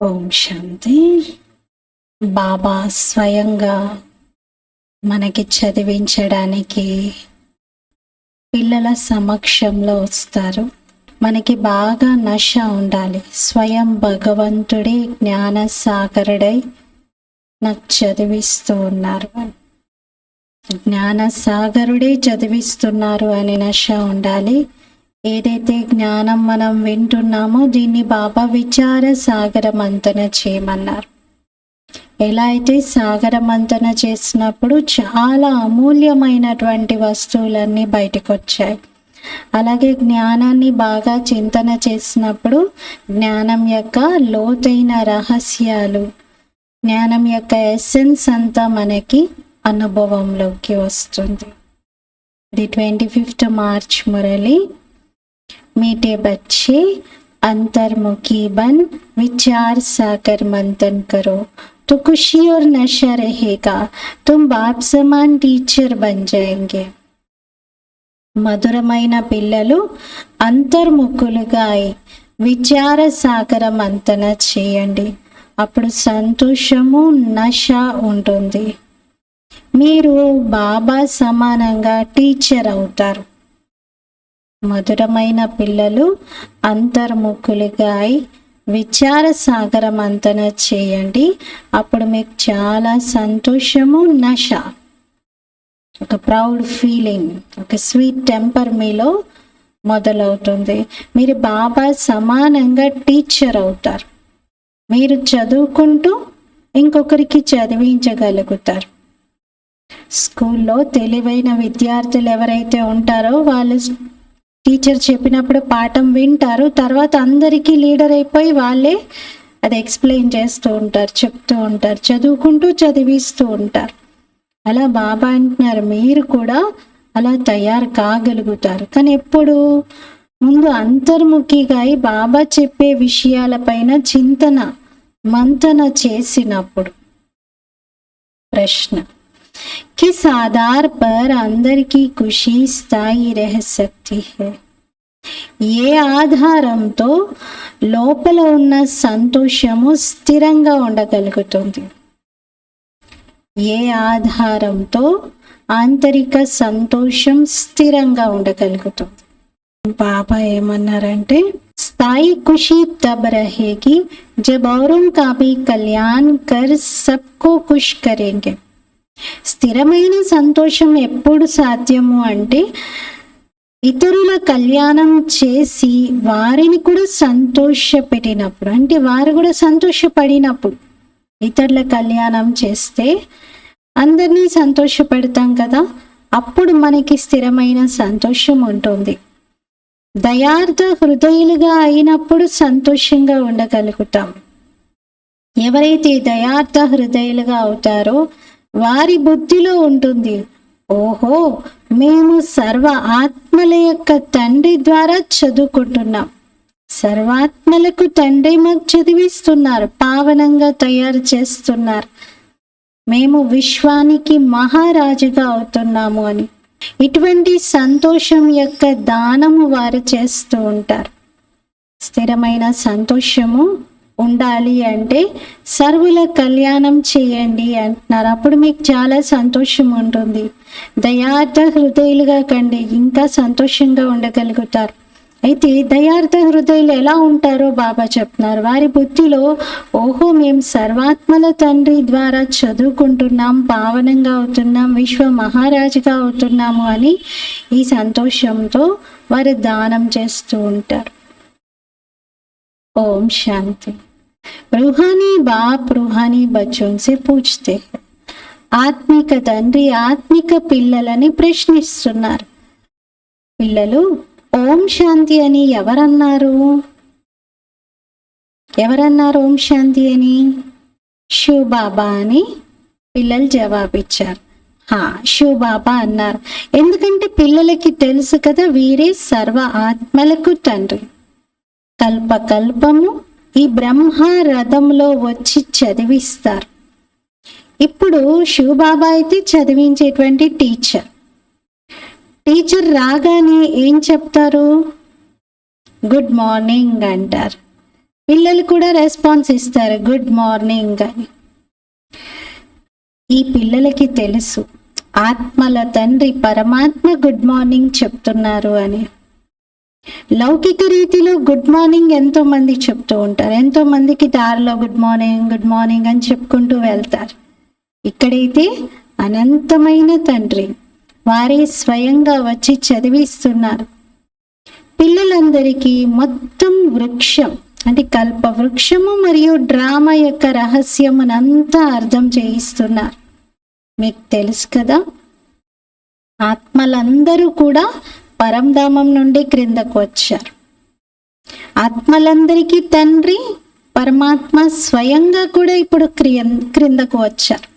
ఓం శాంతి. బాబా స్వయంగా మనకి చదివించడానికి పిల్లల సమక్షంలో వస్తారు. మనకి బాగా నశ ఉండాలి. స్వయం భగవంతుడే జ్ఞాన సాగరుడై నాకు చదివిస్తూ ఉన్నారు, జ్ఞాన సాగరుడే చదివిస్తున్నారు అనే నశ ఉండాలి. ఏదైతే జ్ఞానం మనం వింటున్నామో దీన్ని బాబా విచార సాగర మంతన చేయమన్నారు. ఎలా అయితే సాగర మంతన చేసినప్పుడు చాలా అమూల్యమైనటువంటి వస్తువులన్నీ బయటకు వచ్చాయి, అలాగే జ్ఞానాన్ని బాగా చింతన చేసినప్పుడు జ్ఞానం యొక్క లోతైన రహస్యాలు, జ్ఞానం యొక్క ఎసెన్స్ అంతా మనకి అనుభవంలోకి వస్తుంది. ఇది 25th మార్చ్ మురళి. मीठे बच्चे अंतर्मुखी बन विचार सागर मंथन करो तो खुशी और नशा रहेगा, तुम बाप समान टीचर बन जाएंगे. మధురమైన పిల్లలు అంతర్ముఖులుగా అయి విచార సాగర మంతన చేయండి, అప్పుడు సంతోషము నశ ఉంటుంది. మీరు బాబా సమానంగా టీచర్ అవుతారు. మధురమైన పిల్లలు అంతర్ముఖులుగా అయి విచార సాగర మంతన చేయండి, అప్పుడు మీకు చాలా సంతోషము నశ, ఒక ప్రౌడ్ ఫీలింగ్, ఒక స్వీట్ టెంపర్ మీలో మొదలవుతుంది. మీరు బాబా సమానంగా టీచర్ అవుతారు. మీరు చదువుకుంటూ ఇంకొకరికి చదివించగలుగుతారు. స్కూల్లో తెలివైన విద్యార్థులు ఎవరైతే ఉంటారో వాళ్ళు టీచర్ చెప్పినప్పుడు పాఠం వింటారు, తర్వాత అందరికీ లీడర్ అయిపోయి వాళ్ళే అది ఎక్స్ప్లెయిన్ చేస్తూ ఉంటారు, చెప్తూ ఉంటారు, చదువుకుంటూ చదివిస్తూ ఉంటారు. అలా బాబా అంటున్నారు మీరు కూడా అలా తయారు కాగలుగుతారు. కానీ ఎప్పుడు ముందు అంతర్ముఖిగా అయి బాబా చెప్పే విషయాలపైన చింతన మంతన చేసినప్పుడు. ప్రశ్న, किस आधार पर अंदर की खुशी स्थायी रह सकती है? ఏ ఆధారంతో లోపల ఉన్న సంతోషము స్థిరంగా ఉండగలుగుతుంది? ఏ ఆధారంతో ఆంతరిక సంతోషం స్థిరంగా ఉండగలుగుతుంది? బాబా ఏమన్నారంటే స్థాయి ఖుషి తబ్ రహేగి జబ్ ఔరోं का भी कल्याण कर सबको खुश करेंगे. స్థిరమైన సంతోషం ఎప్పుడు సాధ్యము అంటే ఇతరుల కళ్యాణం చేసి వారిని కూడా సంతోషపెట్టినప్పుడు, అంటే వారు కూడా సంతోషపడినప్పుడు. ఇతరుల కళ్యాణం చేస్తే అందరినీ సంతోషపెడతాం కదా, అప్పుడు మనకి స్థిరమైన సంతోషం ఉంటుంది. దయార్థ హృదయులుగా అయినప్పుడు సంతోషంగా ఉండగలుగుతాం. ఎవరైతే దయార్థ హృదయులుగా అవుతారో వారి బుద్ధిలో ఉంటుంది, ఓహో మేము సర్వ ఆత్మల యొక్క తండ్రి ద్వారా చదువుకుంటున్నాం, సర్వాత్మలకు తండ్రి మాకు చదివిస్తున్నారు, పావనంగా తయారు చేస్తున్నారు, మేము విశ్వానికి మహారాజుగా అవుతున్నాము అని. ఇటువంటి సంతోషం యొక్క దానము వారు చేస్తూ ఉంటారు. స్థిరమైన సంతోషము ఉండాలి అంటే సర్వుల కళ్యాణం చేయండి అంటున్నారు, అప్పుడు మీకు చాలా సంతోషం ఉంటుంది. దయార్థ హృదయులుగా కండి, ఇంకా సంతోషంగా ఉండగలుగుతారు. అయితే దయార్థ హృదయులు ఎలా ఉంటారో బాబా చెప్తున్నారు. వారి బుద్ధిలో ఓహో మేము సర్వాత్మల తండ్రి ద్వారా చదువుకుంటున్నాం, పావనంగా అవుతున్నాం, విశ్వ మహారాజుగా అవుతున్నాము అని ఈ సంతోషంతో వారు దానం చేస్తూ ఉంటారు. ओम शांति. रूहानी बाप रूहानी बच्चों से पूछते हैं. ఆత్మిక తండ్రి ఆత్మిక పిల్లలని ప్రశ్నిస్తున్నారు. పిల్లలు ఓం శాంతి అని ఎవరన్నారు? ఓం శాంతి అని? శివ్ బాబా అని పిల్లలు జవాబిచ్చారు. శివ్ బాబా అన్నారు. ఎందుకంటే పిల్లలకి తెలుసు కదా వీరే సర్వ ఆత్మలకు తండ్రి. కల్పకల్పము ఈ బ్రహ్మ రథంలో వచ్చి చదివిస్తారు. ఇప్పుడు శివబాబా అయితే చదివించేటువంటి టీచర్ రాగానే ఏం చెప్తారు? గుడ్ మార్నింగ్ అంటారు. పిల్లలు కూడా రెస్పాన్స్ ఇస్తారు, గుడ్ మార్నింగ్ అని. ఈ పిల్లలకి తెలుసు ఆత్మల తండ్రి పరమాత్మ గుడ్ మార్నింగ్ చెప్తున్నారు అని. లౌకిక రీతిలో గుడ్ మార్నింగ్ ఎంతో మంది చెప్తూ ఉంటారు, ఎంతో మందికి దారిలో గుడ్ మార్నింగ్ అని చెప్పుకుంటూ వెళ్తారు. ఇక్కడైతే అనంతమైన తండ్రి వారే స్వయంగా వచ్చి చదివిస్తున్నారు. పిల్లలందరికీ మొత్తం వృక్షం అంటే కల్ప వృక్షము మరియు డ్రామా యొక్క రహస్యమునంతా అర్థం చేయిస్తున్నారు. మీకు తెలుసు కదా, ఆత్మలందరూ కూడా పరంధామం నుండి క్రిందకు వచ్చారు. ఆత్మలందరికీ తండ్రి పరమాత్మ స్వయంగా కూడా ఇప్పుడు క్రిందకు వచ్చారు.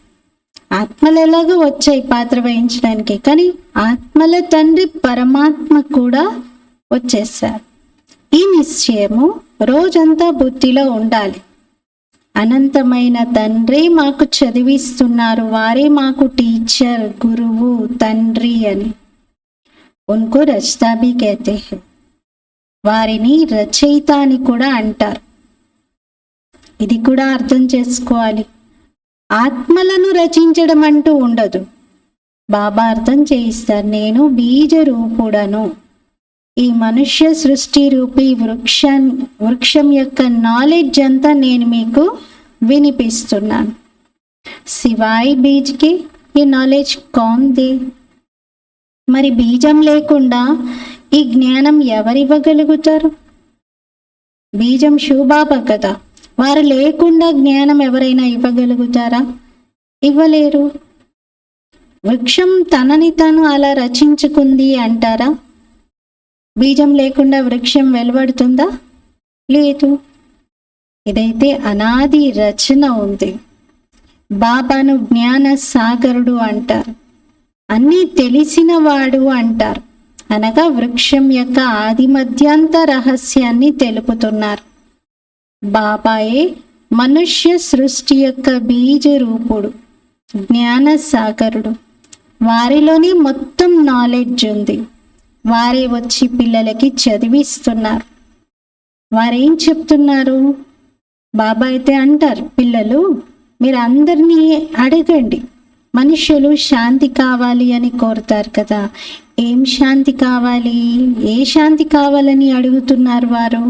ఆత్మలు ఎలాగో వచ్చాయి పాత్ర వహించడానికి, కానీ ఆత్మల తండ్రి పరమాత్మ కూడా వచ్చేసారు. ఈ నిశ్చయము రోజంతా బుద్ధిలో ఉండాలి. అనంతమైన తండ్రి మాకు చదివిస్తున్నారు, వారే మాకు టీచర్, గురువు, తండ్రి అని. ఉన్కో రచయితా భీ कहते हैं, వారిని రచయిత అని కూడా అంటారు. ఇది కూడా అర్థం చేసుకోవాలి. ఆత్మలను రచించడం అంటూ ఉండదు. బాబా అర్థం చేయిస్తారు, నేను బీజ రూపుడను. ఈ మనుష్య సృష్టి రూపీ వృక్షం యొక్క నాలెడ్జ్ అంతా నేను మీకు వినిపిస్తున్నాను. సివాయ్ బీజ్కి ఈ నాలెడ్జ్ కౌన్ దే? మరి బీజం లేకుండా ఈ జ్ఞానం ఎవరివ్వగలుగుతారు? బీజం శివబాబా కదా, వారు లేకుండా జ్ఞానం ఎవరైనా ఇవ్వగలుగుతారా? ఇవ్వలేరు. వృక్షం తనని తాను అలా రచించుకుంది అంటారా? బీజం లేకుండా వృక్షం వెలువడుతుందా? లేదు. ఇదైతే అనాది రచన ఉంది. బాబాను జ్ఞాన సాగరుడు అంటారు, అన్నీ తెలిసిన వాడు అంటారు. అనగా వృక్షం యొక్క ఆది మధ్యాంత రహస్యాన్ని తెలుపుతున్నారు. బాబాయే మనుష్య సృష్టి యొక్క బీజ రూపుడు, జ్ఞాన సాగరుడు. వారిలోని మొత్తం నాలెడ్జ్ ఉంది. వారే వచ్చి పిల్లలకి చదివిస్తున్నారు. వారేం చెప్తున్నారు? బాబా అయితే అంటారు, పిల్లలు మీరు అందరినీ అడగండి. మనుషులు శాంతి కావాలి అని కోరుతారు కదా, ఏం శాంతి కావాలి, ఏ శాంతి కావాలని అడుగుతున్నారు వారు?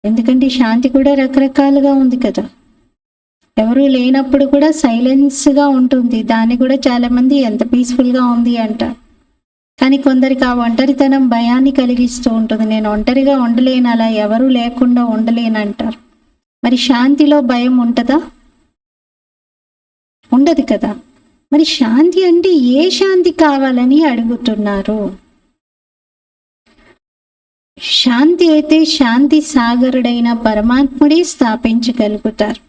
ఎందుకంటే శాంతి కూడా రకరకాలుగా ఉంది కదా. ఎవరు లేనప్పుడు కూడా సైలెన్స్గా ఉంటుంది, దాన్ని కూడా చాలామంది ఎంత పీస్ఫుల్గా ఉంది అంటారు. కానీ కొందరికి ఆ ఒంటరితనం భయాన్ని కలిగిస్తూ ఉంటుంది. నేను ఒంటరిగా ఉండలేను, అలా ఎవరూ లేకుండా ఉండలేను అంటారు. మరి శాంతిలో భయం ఉంటుందా? ఉండదు కదా. మరి శాంతి అంటే ఏ శాంతి కావాలని అడుగుతున్నారు? శాంతి అయితే శాంతి సాగరుడైన పరమాత్ముడే స్థాపించగలుగుతారు.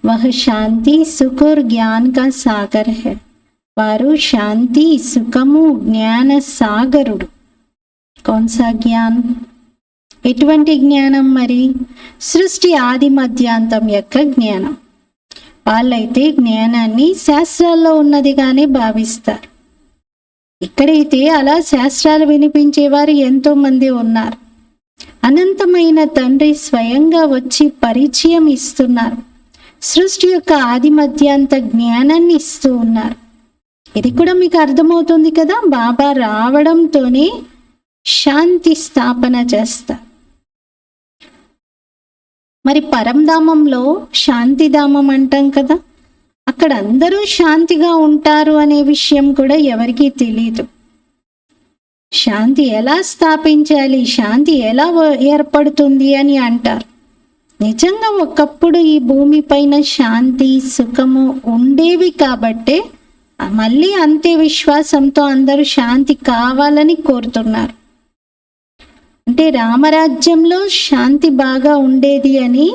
వహ శాంతి సుఖ और ज्ञान का सागर है. వారు శాంతి, సుఖము, జ్ఞాన సాగరుడు. కౌన్సా జ్ఞాన్? ఎటువంటి జ్ఞానం మరి? సృష్టి ఆది మధ్యాంతం యొక్క జ్ఞానం. వాళ్ళైతే జ్ఞానాన్ని శాస్త్రాల్లో ఉన్నదిగానే భావిస్తారు. ఇక్కడైతే అలా శాస్త్రాలు వినిపించేవారు ఎంతో మంది ఉన్నారు. అనంతమైన తండ్రి స్వయంగా వచ్చి పరిచయం ఇస్తున్నారు. సృష్టి యొక్క ఆది మధ్యాంత జ్ఞానాన్ని ఇస్తూ ఉన్నారు. ఇది కూడా మీకు అర్థమవుతుంది కదా. బాబా రావడంతోనే శాంతి స్థాపన చేస్తారు. మరి పరంధామంలో శాంతిధామం అంటాం కదా, అక్కడ అందరూ శాంతిగా ఉంటారు అనే విషయం కూడా ఎవరికీ తెలియదు. శాంతి ఎలా స్థాపించాలి, శాంతి ఎలా ఏర్పడుతుంది అని అంటారు. నిజంగా ఒకప్పుడు ఈ భూమిపైన శాంతి, సుఖము ఉండేవి కాబట్టే మళ్ళీ అంతే విశ్వాసంతో అందరూ శాంతి కావాలని కోరుతున్నారు. అంటే రామరాజ్యంలో శాంతి బాగా ఉండేది అని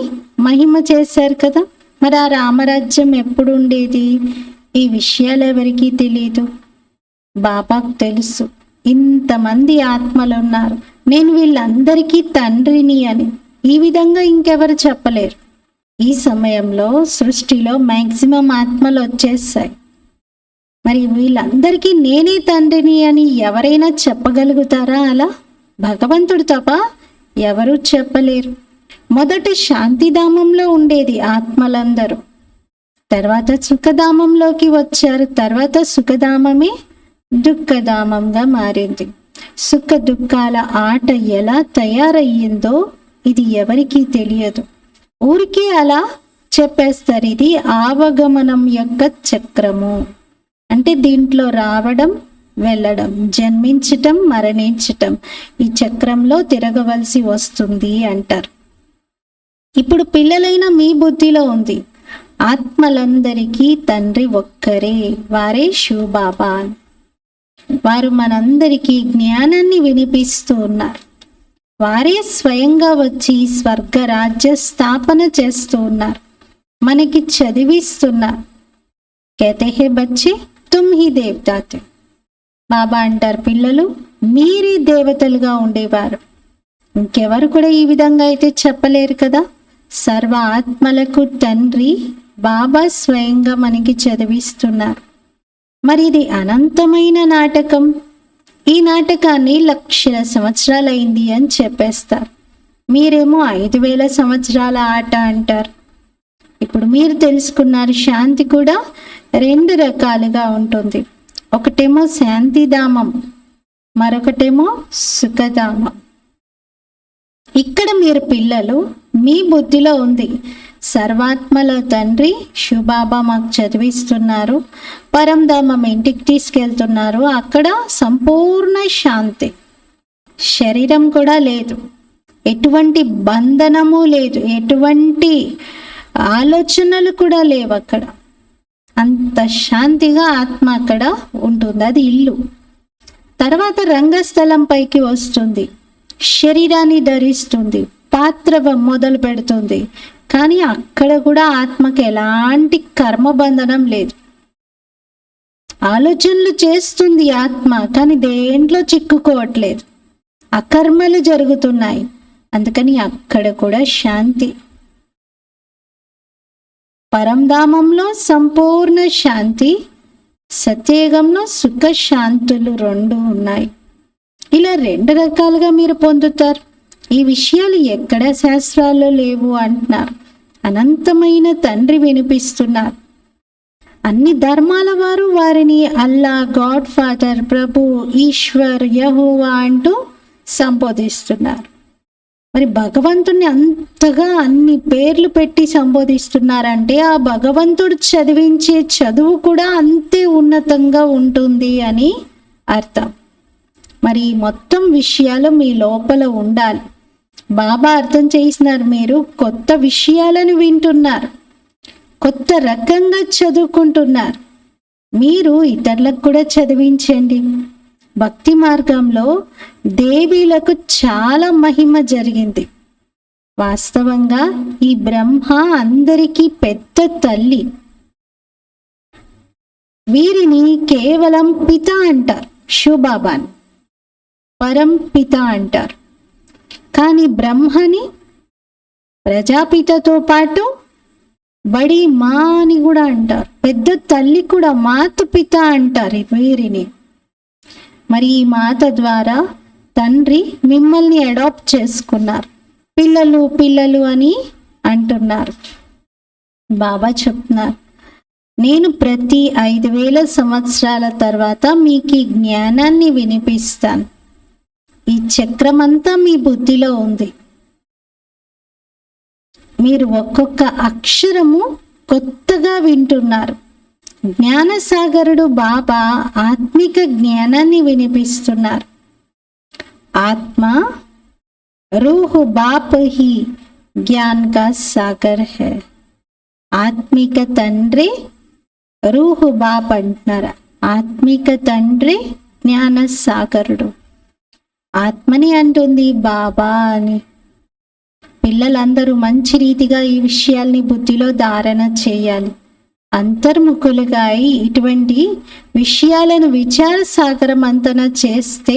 మహిమ చేశారు కదా. మరి ఆ రామరాజ్యం ఎప్పుడు ఉండేది? ఈ విషయాలు ఎవరికీ తెలియదు. బాబాకు తెలుసు, ఇంతమంది ఆత్మలు ఉన్నారు, నేను వీళ్ళందరికీ తండ్రిని అని. ఈ విధంగా ఇంకెవరు చెప్పలేరు. ఈ సమయంలో సృష్టిలో మ్యాక్సిమం ఆత్మలు వచ్చేసాయి. మరి వీళ్ళందరికీ నేనే తండ్రిని అని ఎవరైనా చెప్పగలుగుతారా? అలా భగవంతుడు తప్ప ఎవరూ చెప్పలేరు. మొదట శాంతిధామంలో ఉండేది ఆత్మలందరూ, తర్వాత సుఖధామంలోకి వచ్చారు. తర్వాత సుఖధామమే దుఃఖధామంగా మారింది. సుఖ దుఃఖాల ఆట ఎలా తయారయ్యిందో ఇది ఎవరికీ తెలియదు. ఊరికే అలా చెప్పేస్తారు. ఇది ఆవగమనం యొక్క చక్రము. అంటే దీంట్లో రావడం, వెళ్ళడం, జన్మించటం, మరణించటం, ఈ చక్రంలో తిరగవలసి వస్తుంది అంటారు. ఇప్పుడు పిల్లలైన మీ బుద్ధిలో ఉంది, ఆత్మలందరికీ తండ్రి ఒక్కరే, వారే శివబాబా. వారు మనందరికీ జ్ఞానాన్ని వినిపిస్తూ ఉన్నారు. వారే స్వయంగా వచ్చి స్వర్గ రాజ్య స్థాపన చేస్తూ ఉన్నారు, మనకి చదివిస్తున్నారు. कहते हैं बच्चे तुम ही देवता थे. బాబా అంటారు, పిల్లలు మీరే దేవతలుగా ఉండేవారు. ఇంకెవరు కూడా ఈ విధంగా అయితే చెప్పలేరు కదా. సర్వ ఆత్మలకు తండ్రి బాబా స్వయంగా మనకి చదివిస్తున్నారు. మరి ఇది అనంతమైన నాటకం. ఈ నాటకాన్ని లక్షల సంవత్సరాలైంది అని చెప్పేస్తారు. మీరేమో 5000 సంవత్సరాల ఆట అంటారు. ఇప్పుడు మీరు తెలుసుకున్నారు, శాంతి కూడా 2 రకాలుగా ఉంటుంది. ఒకటేమో శాంతిధామం, మరొకటేమో సుఖధామం. ఇక్కడ మీరు పిల్లలు, మీ బుద్ధిలో ఉంది, సర్వాత్మల తండ్రి శివబాబా మాకు చదివిస్తున్నారు, పరంధామం ఇంటికి తీసుకెళ్తున్నారు. అక్కడ సంపూర్ణ శాంతి, శరీరం కూడా లేదు, ఎటువంటి బంధనము లేదు, ఎటువంటి ఆలోచనలు కూడా లేవు. అక్కడ అంత శాంతిగా ఆత్మ అక్కడ ఉంటుంది. అది ఇల్లు. తర్వాత రంగస్థలం పైకి వస్తుంది, శరీరాన్ని ధరిస్తుంది, పాత్ర మొదలు పెడుతుంది. కానీ అక్కడ కూడా ఆత్మకి ఎలాంటి కర్మబంధనం లేదు. ఆలోచనలు చేస్తుంది ఆత్మ, కానీ దేంట్లో చిక్కుకోవట్లేదు. అకర్మలు జరుగుతున్నాయి, అందుకని అక్కడ కూడా శాంతి. పరంధామంలో సంపూర్ణ శాంతి, సత్యయుగంలో సుఖ శాంతులు 2 ఉన్నాయి. ఇలా 2 రకాలుగా మీరు పొందుతారు. ఈ విషయాలు ఎక్కడ శాస్త్రాల్లో లేవు అంటున్నారు. అనంతమైన తండ్రి వినిపిస్తున్నారు. అన్ని ధర్మాల వారు వారిని అల్లా, గాడ్ ఫాదర్, ప్రభు, ఈశ్వర్, యెహోవా అంటూ సంబోధిస్తున్నారు. మరి భగవంతుని అంతగా అన్ని పేర్లు పెట్టి సంబోధిస్తున్నారంటే ఆ భగవంతుడు చదివించే చదువు కూడా అంతే ఉన్నతంగా ఉంటుంది అని అర్థం. మరి మొత్తం విషయాలు మీ లోపల ఉండాలి. బాబా అర్థం చేసినారు, మీరు కొత్త విషయాలను వింటున్నారు, కొత్త రకంగా చదువుకుంటున్నారు. మీరు ఇతరులకు కూడా చదివించండి. భక్తి మార్గంలో దేవీలకు చాలా మహిమ జరిగింది. వాస్తవంగా ఈ బ్రహ్మ అందరికీ పెద్ద తల్లి. వీరిని కేవలం పిత అంటారు, శివబాబాని పరం పిత అంటారు. కానీ బ్రహ్మని ప్రజాపితతో పాటు బడి మా అని కూడా అంటారు. పెద్ద తల్లి కూడా మాతృ పిత అంటారు వీరిని. మరి ఈ మాత ద్వారా తండ్రి మిమ్మల్ని అడాప్ట్ చేసుకున్నారు. పిల్లలు పిల్లలు అని అంటున్నారు. బాబా చెప్తున్నారు, నేను ప్రతి 5000 సంవత్సరాల తర్వాత మీకు ఈ జ్ఞానాన్ని వినిపిస్తాను. ఈ చక్రమంతా మీ బుద్ధిలో ఉంది. మీరు ఒక్కొక్క అక్షరము కొత్తగా వింటున్నారు. జ్ఞానసాగరుడు బాబా ఆత్మిక జ్ఞానాన్ని వినిపిస్తున్నారు. ఆత్మ రూహ్ బాప్ హీ జ్ఞాన్ కా సాగర్ హై. ఆత్మిక తండ్రి రూహ్ బాప్ అంటున్నారు. ఆత్మిక తండ్రి జ్ఞాన సాగరుడు. ఆత్మని అంటుంది బాబా అని. పిల్లలందరూ మంచి రీతిగా ఈ విషయాల్ని బుద్ధిలో ధారణ చేయాలి. అంతర్ముఖులుగా అయి ఇటువంటి విషయాలను విచార సాగర మంతన చేస్తే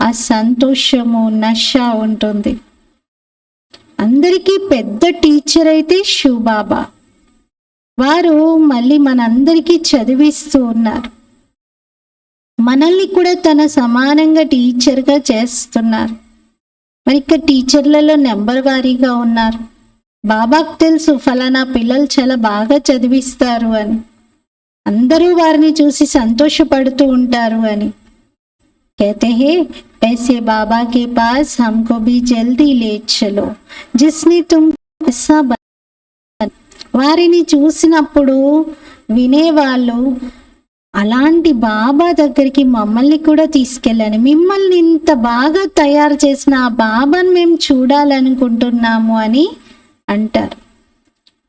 ఆ సంతోషము, నశ ఉంటుంది. అందరికీ పెద్ద టీచర్ అయితే శివబాబా. వారు మళ్ళీ మనందరికీ చదివిస్తూ ఉన్నారు. మనల్ని కూడా తన సమానంగా టీచర్గా చేస్తున్నారు. మరి ఇక్కడ టీచర్లలో నెంబర్ వారీగా ఉన్నారు. బాబాకు తెలుసు ఫలానా పిల్లలు చాలా బాగా చదివిస్తారు అని, అందరూ వారిని చూసి సంతోషపడుతూ ఉంటారు అని. कहते हैं ऐसे बाबा के पास हमको भी जल्दी ले चलो जिसने तुम ऐसा వారిని చూసినప్పుడు వినేవాళ్ళు, అలాంటి బాబా దగ్గరికి మమ్మల్ని కూడా తీసుకెళ్ళండి, మిమ్మల్ని ఇంత బాగా తయారు చేసిన ఆ బాబాను మేము చూడాలనుకుంటున్నాము అని అంటారు.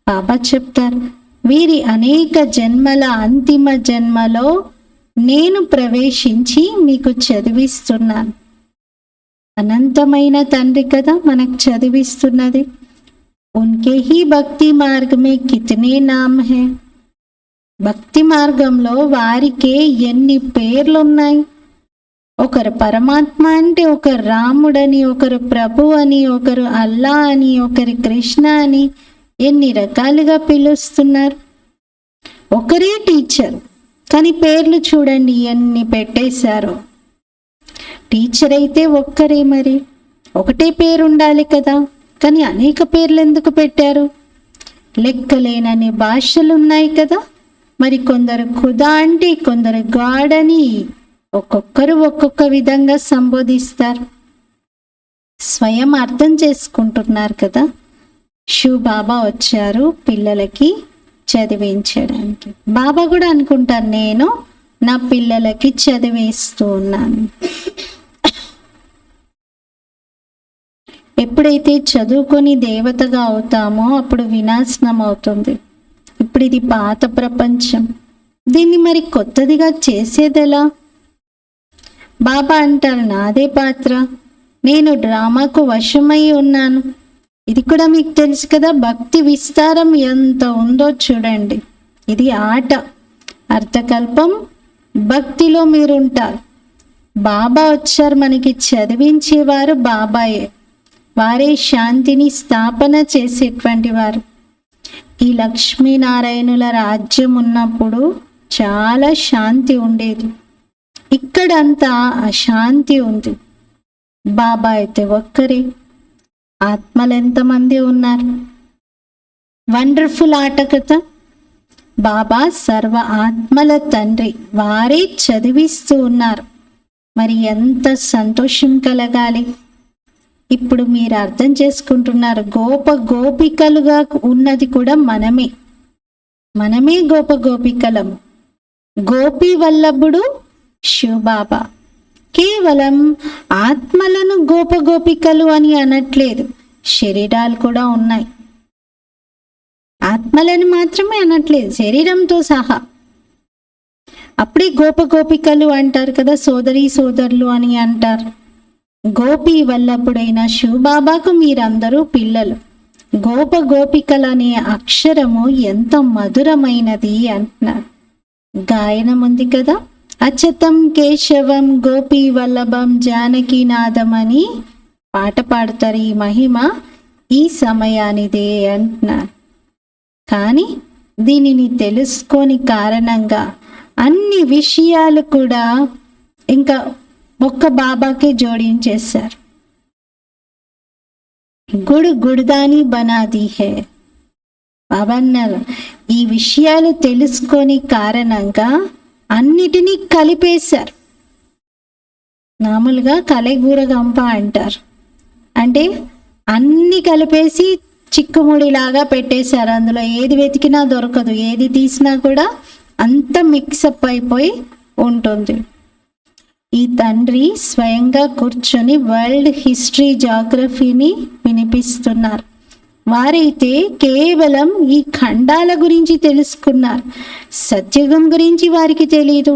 బాబా చెప్తారు, వీరి అనేక జన్మల అంతిమ జన్మలో నేను ప్రవేశించి మీకు చదివిస్తున్నాను. అనంతమైన తండ్రి కదా మనకు చదివిస్తున్నది. ఉన్కే హీ భక్తి మార్గమే కితనే నామ్ హే. భక్తి మార్గంలో వారికే ఎన్ని పేర్లున్నాయి. ఒకరు పరమాత్మ అంటే ఒకరు రాముడని, ఒకరు ప్రభు అని, ఒకరు అల్లా అని, ఒకరు కృష్ణ అని, ఎన్ని రకాలుగా పిలుస్తున్నారు. ఒకరే టీచర్ కానీ పేర్లు చూడండి ఎన్ని పెట్టేశారు. టీచర్ అయితే ఒక్కరే, మరి ఒకటే పేరు ఉండాలి కదా, కానీ అనేక పేర్లు ఎందుకు పెట్టారు? లెక్కలేనని భాషలు ఉన్నాయి కదా, మరి కొందరు ఖుదా అంటే కొందరు గాడ్ అని, ఒక్కొక్కరు ఒక్కొక్క విధంగా సంబోధిస్తారు. స్వయం అర్థం చేసుకుంటున్నారు కదా. శివ్ బాబా వచ్చారు పిల్లలకి చదివించడానికి. బాబా కూడా అనుకుంటారు, నేను నా పిల్లలకి చదివిస్తూ ఉన్నాను. ఎప్పుడైతే చదువుకొని దేవతగా అవుతామో అప్పుడు వినాశనం అవుతుంది. ఇప్పుడు ఇది పాత ప్రపంచం, దీన్ని మరి కొత్తదిగా చేసేదెలా? బాబా అంటారు, నాదే పాత్ర, నేను డ్రామాకు వశమై ఉన్నాను. ఇది కూడా మీకు తెలుసు కదా, భక్తి విస్తారం ఎంత ఉందో చూడండి. ఇది ఆట, అర్థకల్పం భక్తిలో మీరుంటారు. బాబా వచ్చారు, మనకి చదివించేవారు బాబాయే. వారే శాంతిని స్థాపన చేసేటువంటి వారు. ఈ లక్ష్మీనారాయణుల రాజ్యం ఉన్నప్పుడు చాలా శాంతి ఉండేది, ఇక్కడంతా అశాంతి ఉంది. బాబా అయితే ఒక్కరే, ఆత్మలు ఎంతమంది ఉన్నారు. వండర్ఫుల్ ఆట కదా. బాబా సర్వ ఆత్మల తండ్రి, వారే చదివిస్తూ ఉన్నారు. మరి ఎంత సంతోషం కలగాలి. ఇప్పుడు మీరు అర్థం చేసుకుంటున్నారు, గోప గోపికలుగా ఉన్నది కూడా మనమే. మనమే గోప గోపికలము. గోపి వల్లభుడు శివబాబా. కేవలం ఆత్మలను గోప గోపికలు అని అనట్లేదు, శరీరాలు కూడా ఉన్నాయి. ఆత్మలను మాత్రమే అనట్లేదు, శరీరంతో సహా. అప్పుడే గోప గోపికలు అంటారు కదా, సోదరి సోదరులు అని అంటారు. గోపి వల్లభుడైన శివబాబాకు మీరందరూ పిల్లలు. గోప గోపికలనే అక్షరము ఎంత మధురమైనది అంటున్నారు. గాయనం ఉంది కదా, అచ్చతం కేశవం గోపి వల్లభం జానకీనాథం అని పాట పాడతారు. ఈ మహిమ ఈ సమయానిదే అంటున్నారు. కానీ దీనిని తెలుసుకోని కారణంగా అన్ని విషయాలు కూడా ఇంకా ఒక్క బాబాకే జోడించేశారు. గుడు గుడిదాని బనాది హే. బాబా అన్నారు, ఈ విషయాలు తెలుసుకొని కారణంగా అన్నిటినీ కలిపేశారు. మామూలుగా కలెగూరగంప అంటారు, అంటే అన్ని కలిపేసి చిక్కుముడిలాగా పెట్టేశారు. అందులో ఏది వెతికినా దొరకదు, ఏది తీసినా కూడా అంత మిక్సప్ అయిపోయి ఉంటుంది. ఈ తండ్రి స్వయంగా కూర్చొని వరల్డ్ హిస్టరీ జాగ్రఫీని వినిపిస్తున్నారు. వారైతే కేవలం ఈ ఖండాల గురించి తెలుసుకున్నారు, సత్యుగం గురించి వారికి తెలియదు.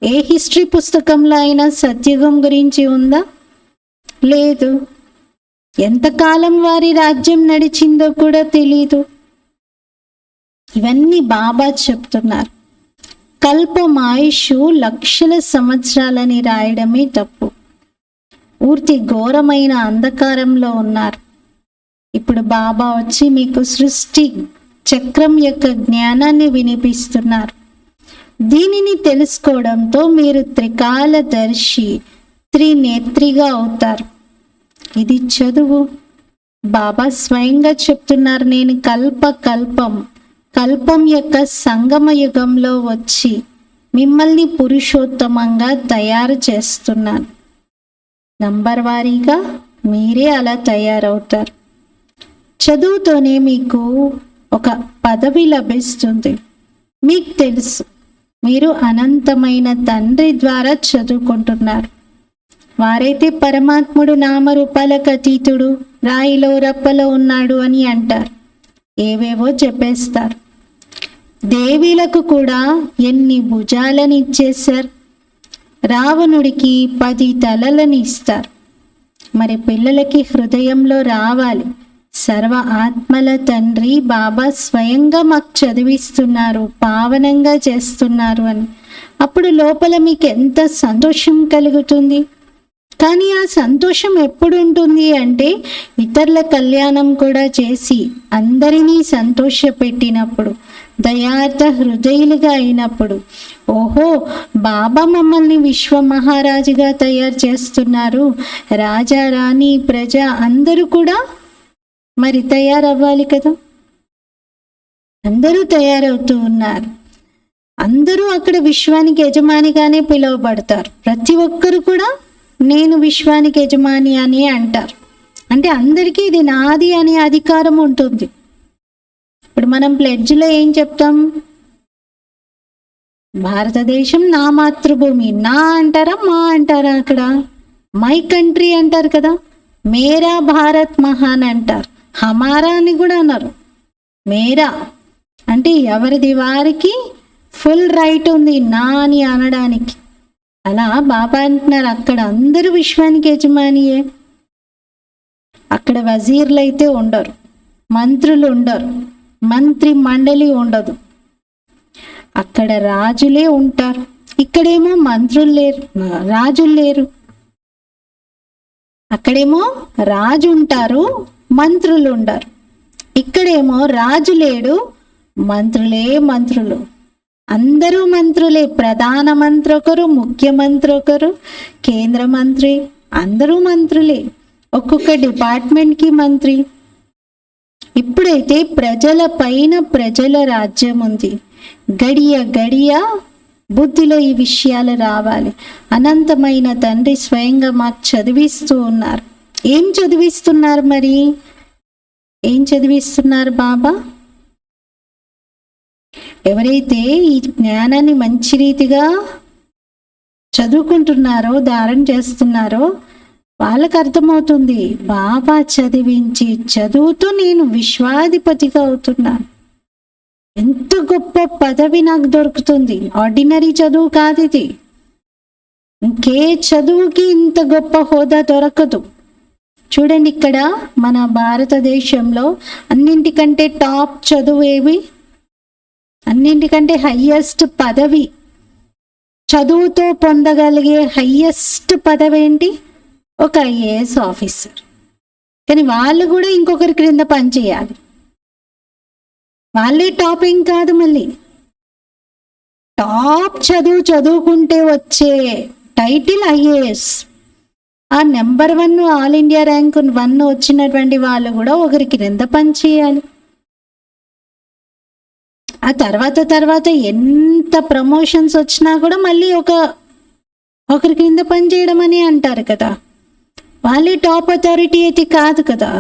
ఏ హిస్టరీ పుస్తకంలో అయినా సత్యుగం గురించి ఉందా? లేదు. ఎంతకాలం వారి రాజ్యం నడిచిందో కూడా తెలీదు. ఇవన్నీ బాబా చెప్తున్నారు. కల్పమాయుషు లక్షల సంవత్సరాలని రాయడమే తప్పు. పూర్తి ఘోరమైన అంధకారంలో ఉన్నారు. ఇప్పుడు బాబా వచ్చి మీకు సృష్టి చక్రం యొక్క జ్ఞానాన్ని వినిపిస్తున్నారు. దీనిని తెలుసుకోవడంతో మీరు త్రికాలదర్శి, త్రినేత్రిగా అవుతారు. ఇది చదువు. బాబా స్వయంగా చెప్తున్నారు, నేను కల్పం యొక్క సంగమ యుగంలో వచ్చి మిమ్మల్ని పురుషోత్తమంగా తయారు చేస్తున్నాను. నంబర్ వారీగా మీరే అలా తయారవుతారు. చదువుతోనే మీకు ఒక పదవి లభిస్తుంది. మీకు తెలుసు, మీరు అనంతమైన తండ్రి ద్వారా చదువుకుంటున్నారు. వారైతే పరమాత్ముడు నామరూపాలకు అతీతుడు, రాయిలో రప్పలో ఉన్నాడు అని అంటారు, ఏవేవో చెప్పేస్తారు. దేవీలకు కూడా ఎన్ని భుజాలని ఇచ్చేశారు, రావణుడికి 10 తలలని ఇస్తారు. మరి పిల్లలకి హృదయంలో రావాలి, సర్వ ఆత్మల తండ్రి బాబా స్వయంగా మాకు చదివిస్తున్నారు, పావనంగా చేస్తున్నారు అని. అప్పుడు లోపల మీకు ఎంత సంతోషం కలుగుతుంది. కానీ ఆ సంతోషం ఎప్పుడు ఉంటుంది అంటే ఇతరుల కళ్యాణం కూడా చేసి అందరినీ సంతోషపెట్టినప్పుడు, దయార్థ హృదయులుగా అయినప్పుడు, ఓహో బాబా మమ్మల్ని విశ్వ మహారాజుగా తయారు చేస్తున్నారు, రాజా రాణి ప్రజ అందరూ కూడా మరి తయారవ్వాలి కదా. అందరూ తయారవుతూ ఉన్నారు. అందరూ అక్కడ విశ్వానికి యజమానిగానే పిలువబడతారు. ప్రతి ఒక్కరు కూడా నేను విశ్వానికి యజమాని అని అంటారు. అంటే అందరికీ ఇది నాది అనే అధికారం ఉంటుంది. ఇప్పుడు మనం ప్లెడ్జ్లో ఏం చెప్తాం? భారతదేశం నా మాతృభూమి. నా అంటారా మా అంటారా? అక్కడ మై కంట్రీ అంటారు కదా. మేరా భారత్ మహాన్ అంటారు. హమారా అని కూడా అన్నారు. మేరా అంటే ఎవరిది వారికి ఫుల్ రైట్ ఉంది నా అని అనడానికి. అలా బాబా అంటున్నారు, అక్కడ అందరూ విశ్వానికి యజమానియే. అక్కడ వజీర్లు అయితే ఉండరు, మంత్రులు ఉండరు, మంత్రి మండలి ఉండదు. అక్కడ రాజులే ఉంటారు. ఇక్కడేమో మంత్రులు లేరు, రాజులు లేరు. అక్కడేమో రాజు ఉంటారు, మంత్రులు ఉండరు. ఇక్కడేమో రాజు లేడు, మంత్రులే మంత్రులు. అందరూ మంత్రులే. ప్రధాన మంత్రి ఒకరు, ముఖ్యమంత్రి ఒకరు, కేంద్ర మంత్రి, అందరూ మంత్రులే. ఒక్కొక్క డిపార్ట్మెంట్కి మంత్రి. ఇప్పుడైతే ప్రజల పైన ప్రజల రాజ్యం ఉంది. గడియ గడియ బుద్ధిలో ఈ విషయాలు రావాలి. అనంతమైన తండ్రి స్వయంగా మాకు చదివిస్తూ ఉన్నారు. ఏం చదివిస్తున్నారు మరి? ఏం చదివిస్తున్నారు బాబా? ఎవరైతే ఈ జ్ఞానాన్ని మంచి రీతిగా చదువుకుంటున్నారో, ధారణ చేస్తున్నారో వాళ్ళకు అర్థమవుతుంది, బాబా చదివించి చదువుతూ నేను విశ్వాధిపతిగా అవుతున్నాను. ఎంత గొప్ప పదవి నాకు దొరుకుతుంది. ఆర్డినరీ చదువు కాదు ఇది. ఇంకే చదువుకి ఇంత గొప్ప హోదా దొరకదు. చూడండి, ఇక్కడ మన భారతదేశంలో అన్నింటికంటే టాప్ చదువు ఏవి? అన్నింటికంటే హయ్యెస్ట్ పదవి, చదువుతో పొందగలిగే హయ్యెస్ట్ పదవి ఏంటి? ఒక ఐఏఎస్ ఆఫీసర్. కానీ వాళ్ళు కూడా ఇంకొకరి క్రింద పనిచేయాలి. వాళ్ళే టాప్ ఏం కాదు. మళ్ళీ టాప్ చదువుకుంటే వచ్చే టైటిల్ ఐఏఎస్. ఆ నెంబర్ 1 ఆల్ ఇండియా ర్యాంక్ 1 వచ్చినటువంటి వాళ్ళు కూడా ఒకరి క్రింద పనిచేయాలి. ఆ తర్వాత ఎంత ప్రమోషన్స్ వచ్చినా కూడా మళ్ళీ ఒకరి క్రింద పనిచేయడం అని అంటారు కదా. వాళ్ళే టాప్ అథారిటీ అయితే కాదు కదా.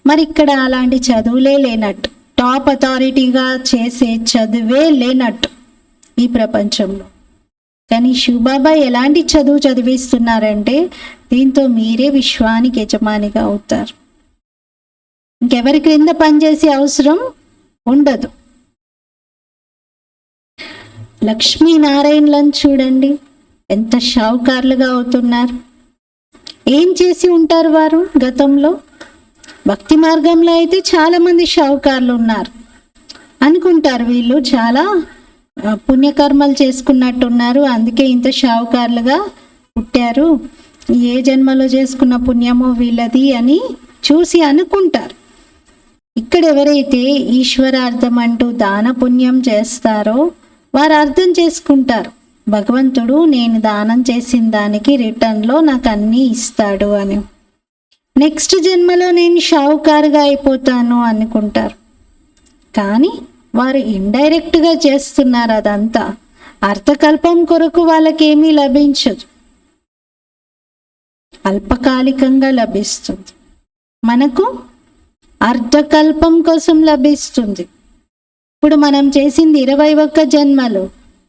మరి ఇక్కడ అలాంటి చదువులే లేనట్టు, టాప్ అథారిటీగా చేసే చదువే లేనట్టు ఈ ప్రపంచంలో. కానీ శివబాబా ఎలాంటి చదువు చదివిస్తున్నారంటే దీంతో మీరే విశ్వానికి యజమానిగా అవుతారు. ఇంకెవరి క్రింద పనిచేసే అవసరం ఉండదు. లక్ష్మీనారాయణలను చూడండి, ఎంత షావుకారులుగా అవుతున్నారు. ఏం చేసి ఉంటారు వారు గతంలో? భక్తి మార్గంలో అయితే చాలా మంది షావుకారులు ఉన్నారు అనుకుంటారు. వీళ్ళు చాలా పుణ్యకర్మలు చేసుకున్నట్టున్నారు, అందుకే ఇంత షావుకారులుగా పుట్టారు, ఏ జన్మలో చేసుకున్న పుణ్యమో వీళ్ళది అని చూసి అనుకుంటారు. ఇక్కడ ఎవరైతే ఈశ్వరార్థం అంటూ దాన పుణ్యం చేస్తారో వారు అర్థం చేసుకుంటారు, భగవంతుడు నేను దానం చేసిన దానికి రిటర్న్లో నాకు అన్నీ ఇస్తాడు అని. నెక్స్ట్ జన్మలో నేను షావుకారుగా అయిపోతాను అనుకుంటారు. కానీ వారు ఇండైరెక్ట్గా చేస్తున్నారు అదంతా. అర్థకల్పం కొరకు వాళ్ళకేమీ లభించదు, అల్పకాలికంగా లభిస్తుంది. మనకు అర్ధకల్పం కోసం లభిస్తుంది. ఇప్పుడు మనం చేసింది 21 జన్మలు,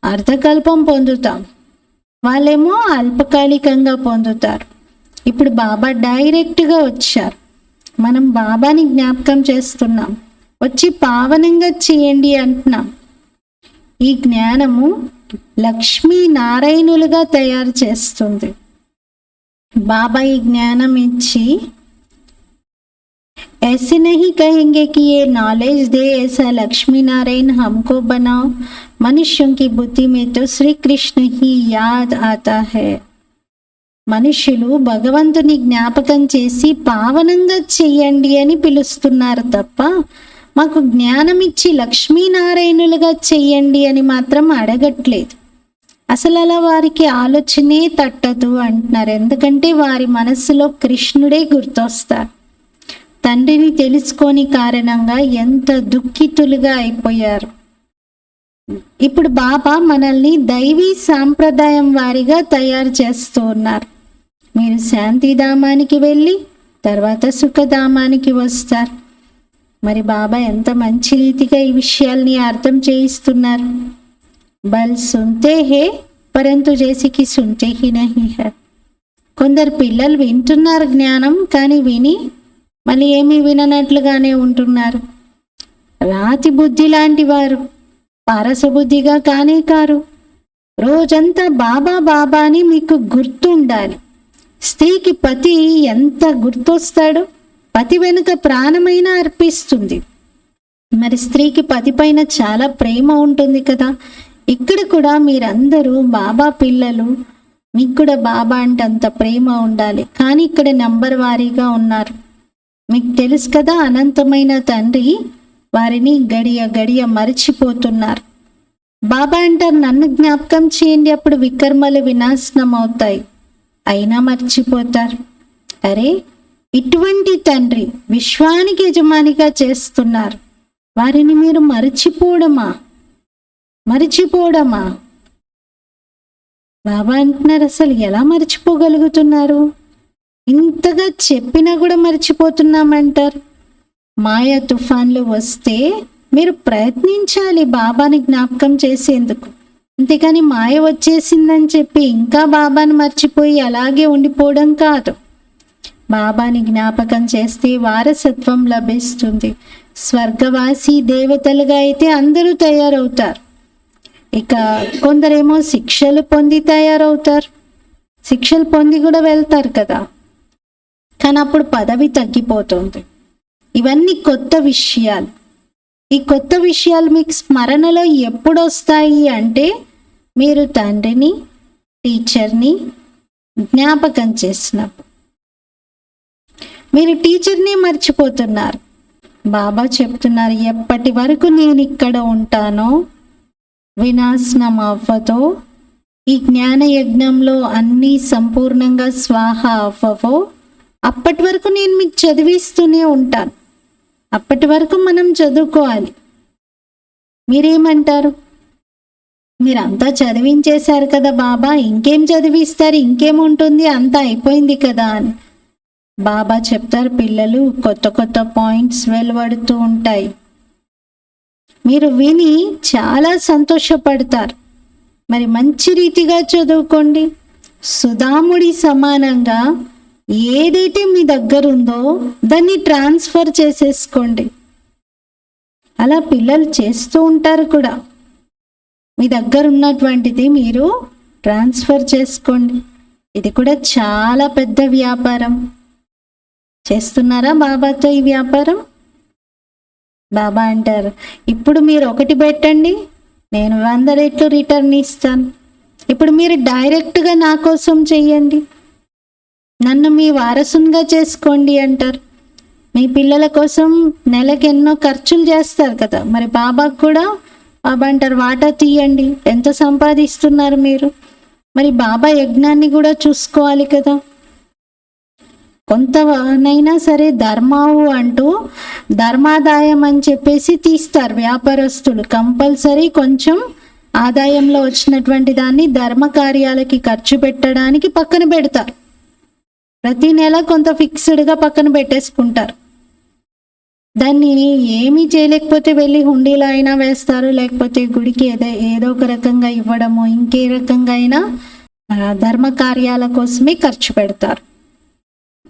అర్ధకల్పం పొందుతాం. వాళ్ళేమో అల్పకాలికంగా పొందుతారు. ఇప్పుడు బాబా డైరెక్ట్గా వచ్చారు. మనం బాబాని జ్ఞాపకం చేస్తున్నాం, వచ్చి పావనంగా చేయండి అంటున్నాం. ఈ జ్ఞానము లక్ష్మీనారాయణులుగా తయారు చేస్తుంది. బాబా ఈ జ్ఞానం ఇచ్చి ऐसे नहीं कहेंगे कि ये नॉलेज दे, ऐसा लक्ष्मी नारायण हमको बनाओ. मनुष्यों की बुद्धि में तो श्री कृष्ण ही याद आता है. మనుషులు భగవంతుని జ్ఞాపకం చేసి పావనంగా చెయ్యండి అని పిలుస్తున్నారు తప్ప మాకు జ్ఞానం ఇచ్చి లక్ష్మీనారాయణులుగా చెయ్యండి అని మాత్రం అడగట్లేదు. అసలు అలా వారికి ఆలోచనే తట్టదు అంటున్నారు. ఎందుకంటే వారి మనస్సులో కృష్ణుడే గుర్తొస్తారు. తండ్రిని తెలుసుకోని కారణంగా ఎంత దుఃఖితులుగా అయిపోయారు. ఇప్పుడు బాబా మనల్ని దైవీ సాంప్రదాయం వారిగా తయారు చేస్తూ ఉన్నారు. మీరు శాంతిధామానికి వెళ్ళి తర్వాత సుఖధామానికి వస్తారు. మరి బాబా ఎంత మంచి రీతిగా ఈ విషయాల్ని అర్థం చేయిస్తున్నారు. బల్ సున్తే హే పరంతు జేసికి సున్తే హీ నహీ హై. కొందరు పిల్లలు వింటున్నారు జ్ఞానం, కానీ విని మళ్ళీ ఏమీ విననట్లుగానే ఉంటున్నారు. రాతి బుద్ధి లాంటి వారు, పారసబుద్ధిగా కానే కారు. రోజంతా బాబా బాబా అని మీకు గుర్తుండాలి. స్త్రీకి పతి ఎంత గుర్తొస్తాడో, పతి వెనుక ప్రాణమైనా అర్పిస్తుంది. మరి స్త్రీకి పతి పైన చాలా ప్రేమ ఉంటుంది కదా. ఇక్కడ కూడా మీరందరూ బాబా పిల్లలు, మీకు కూడా బాబా అంటే అంత ప్రేమ ఉండాలి. కానీ ఇక్కడ నంబర్ వారీగా ఉన్నారు. మీకు తెలుసు కదా, అనంతమైన తండ్రి వారిని గడియ గడియ మరిచిపోతున్నారు. బాబా అంటారు, నన్ను జ్ఞాపకం చేయండి, అప్పుడు వికర్మలు వినాశనం అవుతాయి. అయినా మర్చిపోతారు. అరే, ఇటువంటి తండ్రి విశ్వానికి యజమానిగా చేస్తున్నారు, వారిని మీరు మరిచిపోవడమా? బాబా అంటున్నారు, అసలు ఎలా మర్చిపోగలుగుతున్నారు? ఇంతగా చెప్పినా కూడా మర్చిపోతున్నామంటారు. మాయా తుఫాన్లు వస్తే మీరు ప్రయత్నించాలి బాబాని జ్ఞాపకం చేసేందుకు. అంతేకాని మాయ వచ్చేసిందని చెప్పి ఇంకా బాబాని మర్చిపోయి అలాగే ఉండిపోవడం కాదు. బాబాని జ్ఞాపకం చేస్తే వారసత్వం లభిస్తుంది. స్వర్గవాసి దేవతలుగా అయితే అందరూ తయారవుతారు. ఇక కొందరేమో శిక్షలు పొంది తయారవుతారు. శిక్షలు పొంది కూడా వెళ్తారు కదా, కానీ అప్పుడు పదవి తగ్గిపోతుంది. ఇవన్నీ కొత్త విషయాలు. ఈ కొత్త విషయాలు మీకు స్మరణలో ఎప్పుడు వస్తాయి అంటే మీరు తండ్రిని, టీచర్ని జ్ఞాపకం చేసినప్పుడు. మీరు టీచర్ని మర్చిపోతున్నారు. బాబా చెప్తున్నారు, ఎప్పటి వరకు నేను ఇక్కడ ఉంటానో, వినాశనం అవ్వదో, ఈ జ్ఞాన యజ్ఞంలో అన్నీ సంపూర్ణంగా స్వాహ అవ్వవో, అప్పటి వరకు నేను మీకు చదివిస్తూనే ఉంటాను. అప్పటి వరకు మనం చదువుకోవాలి. మీరేమంటారు? మీరంతా చదివించేశారు కదా బాబా, ఇంకేం చదివిస్తారు, ఇంకేముంటుంది, అంతా అయిపోయింది కదా అని. బాబా చెప్తారు, పిల్లలు కొత్త కొత్త పాయింట్స్ వెలువడుతూ ఉంటాయి. మీరు విని చాలా సంతోషపడతారు. మరి మంచి రీతిగా చదువుకోండి. సుధాముడి సమానంగా ఏదైతే మీ దగ్గర ఉందో దాన్ని ట్రాన్స్ఫర్ చేసేసుకోండి. అలా పిల్లలు చేస్తూ ఉంటారు కూడా. మీ దగ్గర ఉన్నటువంటిది మీరు ట్రాన్స్ఫర్ చేసుకోండి. ఇది కూడా చాలా పెద్ద వ్యాపారం. చేస్తున్నారా బాబాతో ఈ వ్యాపారం? బాబా అంటారు, ఇప్పుడు మీరు 1 పెట్టండి, నేను 100 రెట్లు రిటర్న్ ఇస్తాను. ఇప్పుడు మీరు డైరెక్ట్గా నా కోసం చెయ్యండి, నన్ను మీ వారసునిగా చేసుకోండి అంటారు. మీ పిల్లల కోసం నెలకి ఎన్నో ఖర్చులు చేస్తారు కదా, మరి బాబాకు కూడా బాబా అంటారు, వాటా తీయండి. ఎంత సంపాదిస్తున్నారు మీరు? మరి బాబా యజ్ఞాన్ని కూడా చూసుకోవాలి కదా. కొంతనైనా సరే ధర్మావు అంటూ ధర్మాదాయం అని చెప్పేసి తీస్తారు వ్యాపారస్తులు. కంపల్సరీ కొంచెం ఆదాయంలో వచ్చినటువంటి దాన్ని ధర్మ కార్యాలకి ఖర్చు పెట్టడానికి పక్కన పెడతారు. ప్రతి నెల కొంత ఫిక్స్డ్గా పక్కన పెట్టేసుకుంటారు. దాన్ని ఏమీ చేయలేకపోతే వెళ్ళి హుండీలో అయినా వేస్తారు, లేకపోతే గుడికి ఏదో ఒక రకంగా ఇవ్వడము, ఇంకే రకంగా అయినా ధర్మ కార్యాల కోసమే ఖర్చు పెడతారు.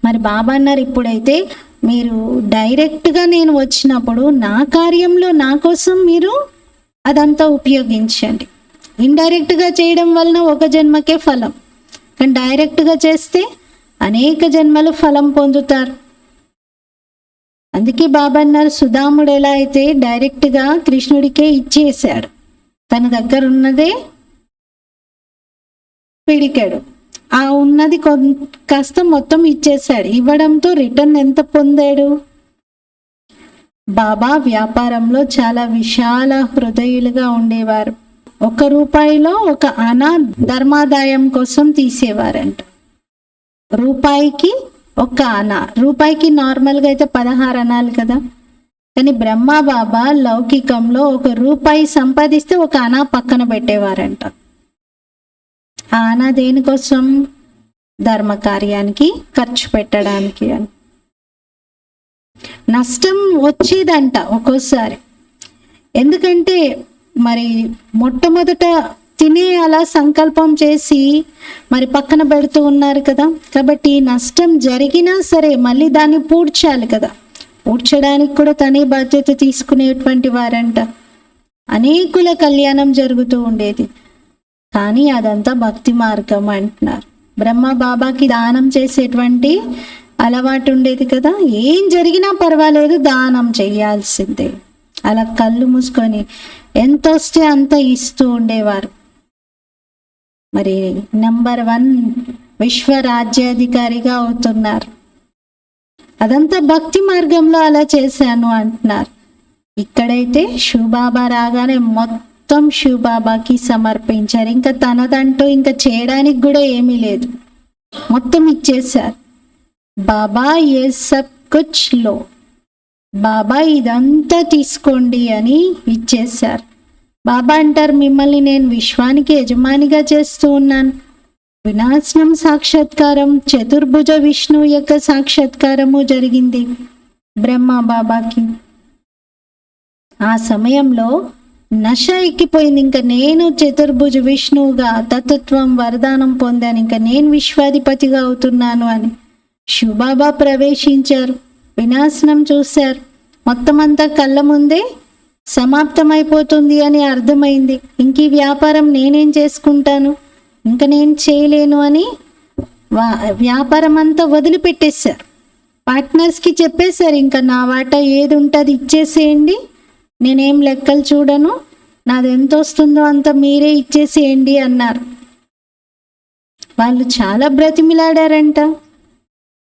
మరి బాబా అన్నారు, ఇప్పుడైతే మీరు డైరెక్ట్గా నేను వచ్చినప్పుడు నా కార్యంలో నా కోసం మీరు అదంతా ఉపయోగించండి. ఇండైరెక్ట్గా చేయడం వలన ఒక జన్మకే ఫలం, కానీ డైరెక్ట్గా చేస్తే అనేక జన్మలు ఫలం పొందుతారు. అందుకే బాబా అన్నారు, సుధాముడు ఎలా అయితే డైరెక్ట్గా కృష్ణుడికే ఇచ్చేసాడు, తన దగ్గర ఉన్నదే పిడికాడు, ఆ ఉన్నది కాస్త మొత్తం ఇచ్చేసాడు. ఇవ్వడంతో రిటర్న్ ఎంత పొందాడు? బాబా వ్యాపారంలో చాలా విశాల హృదయులుగా ఉండేవారు. 1 రూపాయిలో 1 అనా ధర్మాదాయం కోసం తీసేవారంట. రూపాయికి 1 అనా, రూపాయికి నార్మల్గా అయితే 16 అనాలు కదా, కానీ బ్రహ్మ బాబా లౌకికంలో 1 రూపాయి సంపాదిస్తే 1 అనా పక్కన పెట్టేవారంట. ఆ అనా దేనికోసం? ధర్మ కార్యానికి ఖర్చు పెట్టడానికి అని. నష్టం వచ్చేదంట ఒక్కోసారి, ఎందుకంటే మరి మొట్టమొదట తినే అలా సంకల్పం చేసి మరి పక్కన పెడుతూ ఉన్నారు కదా, కాబట్టి నష్టం జరిగినా సరే మళ్ళీ దాన్ని పూడ్చాలి కదా, పూడ్చడానికి కూడా తనే బాధ్యత తీసుకునేటువంటి వారంట. అనేకుల కళ్యాణం జరుగుతూ ఉండేది, కానీ అదంతా భక్తి మార్గం అంటున్నారు. బ్రహ్మ బాబాకి దానం చేసేటువంటి అలవాటు ఉండేది కదా, ఏం జరిగినా పర్వాలేదు దానం చేయాల్సిందే, అలా కళ్ళు మూసుకొని ఎంత వస్తే అంత ఇస్తూ ఉండేవారు. మరి నంబర్ 1 విశ్వ రాజ్యాధికారిగా అవుతున్నారు. అదంతా భక్తి మార్గంలో అలా చేశాను అంటున్నారు. ఇక్కడైతే శివబాబా రాగానే మొత్తం శివబాబాకి సమర్పించారు. ఇంకా తనదంటూ ఇంకా చేయడానికి కూడా ఏమీ లేదు, మొత్తం ఇచ్చేశారు. బాబా ఏ సబ్ కుచ్ లో, బాబా ఇదంతా తీసుకోండి అని ఇచ్చేశారు. బాబా అంటారు, మిమ్మల్ని నేను విశ్వానికి యజమానిగా చేస్తూ ఉన్నాను. వినాశనం సాక్షాత్కారం, చతుర్భుజ విష్ణువు యొక్క సాక్షాత్కారము జరిగింది బ్రహ్మ బాబాకి. ఆ సమయంలో నశ ఎక్కిపోయింది. ఇంకా నేను చతుర్భుజ విష్ణువుగా తత్వం వరదానం పొందాను, ఇంకా నేను విశ్వాధిపతిగా అవుతున్నాను అని శివబాబా ప్రవేశించారు. వినాశనం చూశారు, మొత్తం అంతా కళ్ళ ముందే సమాప్తమైపోతుంది అని అర్థమైంది. ఇంక ఈ వ్యాపారం నేనేం చేసుకుంటాను, ఇంకా నేను చేయలేను అని వ్యాపారం అంతా వదిలిపెట్టేశారు. పార్ట్నర్స్కి చెప్పేశారు, ఇంకా నా వాటా ఏది ఉంటుంది ఇచ్చేసేయండి, నేనేం లెక్కలు చూడను, నాది ఎంత వస్తుందో అంత మీరే ఇచ్చేసేయండి అన్నారు. వాళ్ళు చాలా బ్రతిమిలాడారంట.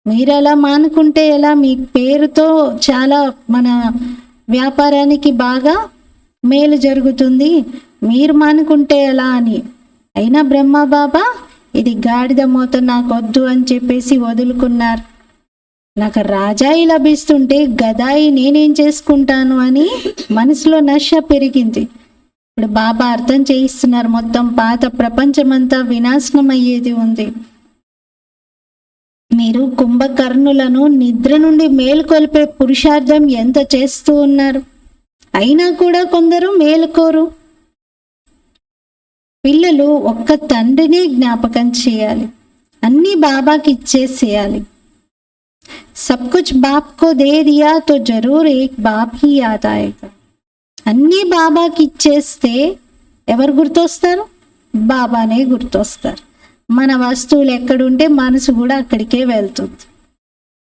మీరు అలా మానుకుంటే ఎలా, మీ పేరుతో చాలా మన వ్యాపారానికి బాగా మేలు జరుగుతుంది, మీరు మానుకుంటే ఎలా అని. అయినా బ్రహ్మ బాబా ఇది గాడిద మోత నాకొద్దు అని చెప్పేసి వదులుకున్నారు. నాకు రాజాయి లభిస్తుంటే గదాయి నేనేం చేసుకుంటాను అని మనసులో నశ పెరిగింది. ఇప్పుడు బాబా అర్థం చేయిస్తున్నారు, మొత్తం పాత ప్రపంచమంతా వినాశనం అయ్యేది ఉంది. మీరు కుంభకర్ణులను నిద్ర నుండి మేలుకొల్పే పురుషార్థం ఎంత చేస్తూ ఉన్నారు, అయినా కూడా కొందరు మేలుకోరు. పిల్లలు ఒక్క తండ్రినే జ్ఞాపకం చేయాలి, అన్నీ బాబాకి ఇచ్చేసేయాలి. సబ్ కుచ్ బాప్ కో దే దియా తో జరూర్ ఏక్ బాప్ హీ యాద్ ఆయేగా. అన్నీ బాబాకి ఇచ్చేస్తే ఎవరు గుర్తొస్తారు? బాబానే గుర్తొస్తారు. మన వస్తువులు ఎక్కడుంటే మనసు కూడా అక్కడికే వెళ్తుంది,